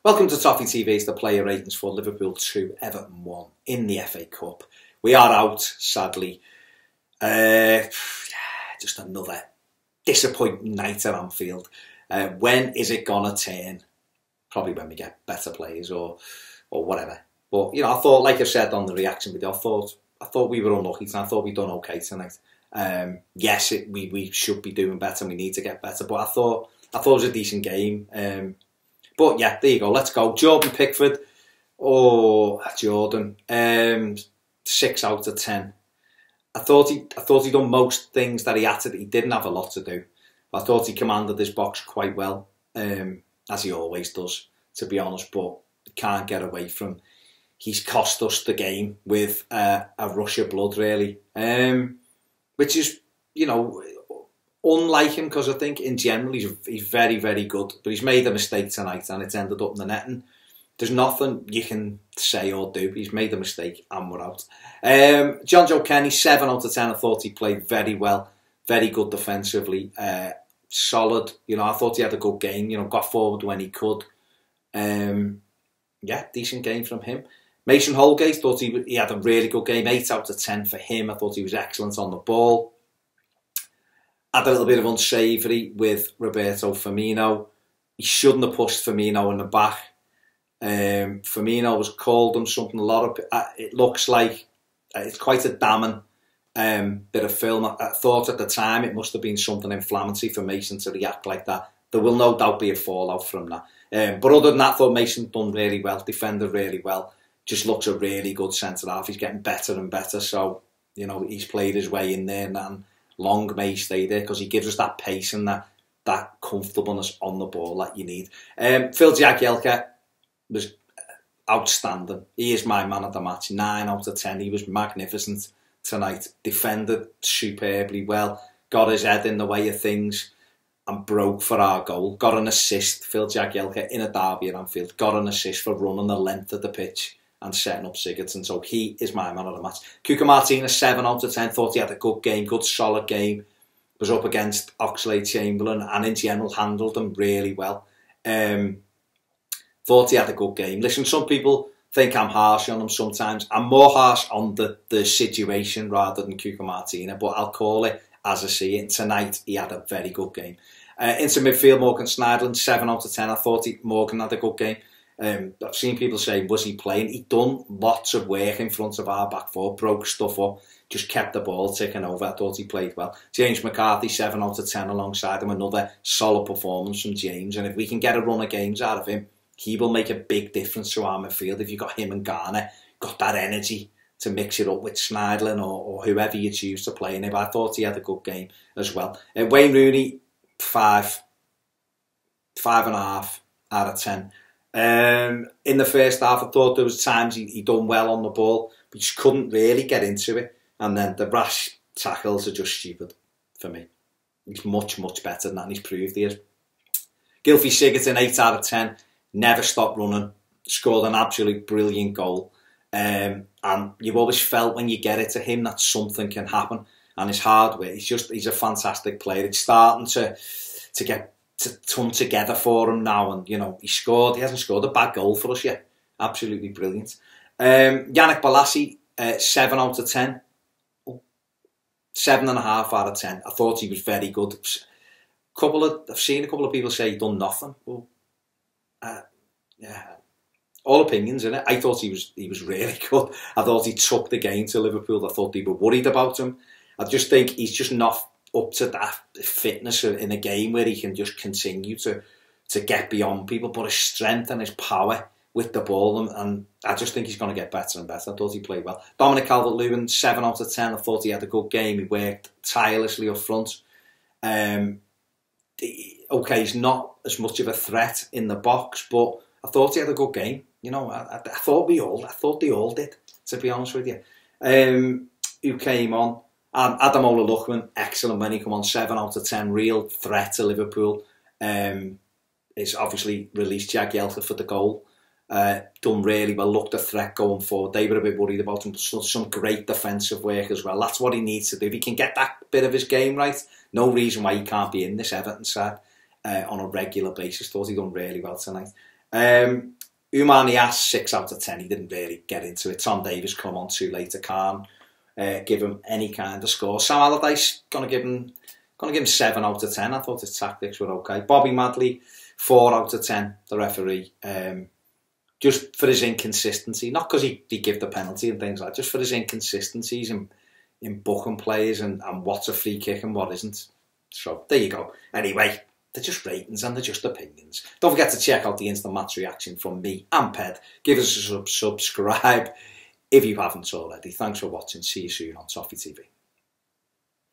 Welcome to Toffee TV's the player ratings for Liverpool 2, Everton 1 in the FA Cup. We are out, sadly. Just another disappointing night at Anfield. When is it gonna turn? Probably when we get better players or whatever. But you know, I thought, like I said on the reaction video, I thought we were unlucky and I thought we'd done okay tonight. Yes, we should be doing better and we need to get better. But I thought it was a decent game. But yeah, there you go. Let's go. Jordan Pickford. Oh, Jordan. 6 out of 10. I thought he'd done most things that he had to. He didn't have a lot to do. I thought he commanded his box quite well, as he always does, to be honest. But can't get away from. He's cost us the game with a rush of blood, really, which is, you know, unlike him, because I think in general he's very, very good, but he's made a mistake tonight and it's ended up in the netting. There's nothing you can say or do. He's made a mistake and we're out. John Joe Kenny, 7 out of 10. I thought he played very well, very good defensively, solid. You know, I thought he had a good game. You know, got forward when he could. Yeah, decent game from him. Mason Holgate, thought he had a really good game. 8 out of 10 for him. I thought he was excellent on the ball. Had a little bit of unsavoury with Roberto Firmino. He shouldn't have pushed Firmino in the back. Firmino was called him something. It looks like it's quite a damning bit of film. I thought at the time it must have been something inflammatory for Mason to react like that. There will no doubt be a fallout from that. But other than that, I thought Mason done really well, defended really well. Just looks a really good centre half. He's getting better and better. So, you know, he's played his way in there, and long may he stay there, because he gives us that pace and that comfortableness on the ball that you need. Phil Jagielka was outstanding. He is my man of the match. 9 out of 10. He was magnificent tonight. Defended superbly well. Got his head in the way of things and broke for our goal. Got an assist, Phil Jagielka, in a derby at Anfield. Got an assist for running the length of the pitch and setting up Sigurdsson. So he is my man of the match. Cuca Martinez, 7 out of 10. Thought he had a good game, good solid game. Was up against Oxlade-Chamberlain and in general handled them really well. Thought he had a good game. Listen, some people think I'm harsh on him sometimes. I'm more harsh on the situation rather than Cuca Martinez, but I'll call it as I see it. And tonight he had a very good game. Into midfield, Morgan Schneiderlin, 7 out of 10. I thought Morgan had a good game. I've seen people say, was he playing? He'd done lots of work in front of our back four, broke stuff up, just kept the ball ticking over. I thought he played well. James McCarthy, 7 out of 10 alongside him. Another solid performance from James. And if we can get a run of games out of him, he will make a big difference to our midfield. If you've got him and Garner, got that energy to mix it up with Schneiderlin or whoever you choose to play in him. I thought he had a good game as well. Wayne Rooney, 5.5 out of 10. In the first half, I thought there was times he done well on the ball, but just couldn't really get into it. And then the rash tackles are just stupid for me. He's much, much better than that, and he's proved he is. Gylfi Sigurdsson, 8 out of 10. Never stopped running. Scored an absolute brilliant goal. And you've always felt when you get it to him that something can happen. And his hard work, he's a fantastic player. It's starting to get to come together for him now, and you know he hasn't scored a bad goal for us yet. Absolutely brilliant. Yannick Bolasie, 7 out of 10. 7.5 out of 10. I thought he was very good. I've seen a couple of people say he done nothing. Well, yeah, all opinions, innit? I thought he was really good. I thought he took the game to Liverpool. I thought they were worried about him. I just think he's just not up to that fitness in a game where he can just continue to get beyond people, but his strength and his power with the ball, and I just think he's going to get better and better. I thought he played well. Dominic Calvert-Lewin, 7 out of 10. I thought he had a good game. He worked tirelessly up front. Okay, he's not as much of a threat in the box, but I thought he had a good game. You know, I thought they all did, to be honest with you. Who came on? Adam Ola-Luckman, excellent when he come on, 7 out of 10, real threat to Liverpool. It's obviously released Jagielka for the goal. Done really well, looked a threat going forward. They were a bit worried about him, but some great defensive work as well. That's what he needs to do. If he can get that bit of his game right, no reason why he can't be in this Everton side on a regular basis. Thought he done really well tonight. Umani 6 out of 10. He didn't really get into it. Tom Davies come on too late. I can't give him any kind of score. Sam Allardyce gonna give him 7 out of 10. I thought his tactics were okay. Bobby Madley 4 out of 10. The referee, just for his inconsistency, not because he gave the penalty and things like that, just for his inconsistencies in booking players and what's a free kick and what isn't. So there you go. Anyway, they're just ratings and they're just opinions. Don't forget to check out the instant match reaction from me and Ped. Give us a subscribe if you haven't already. Thanks for watching. See you soon on Toffee TV.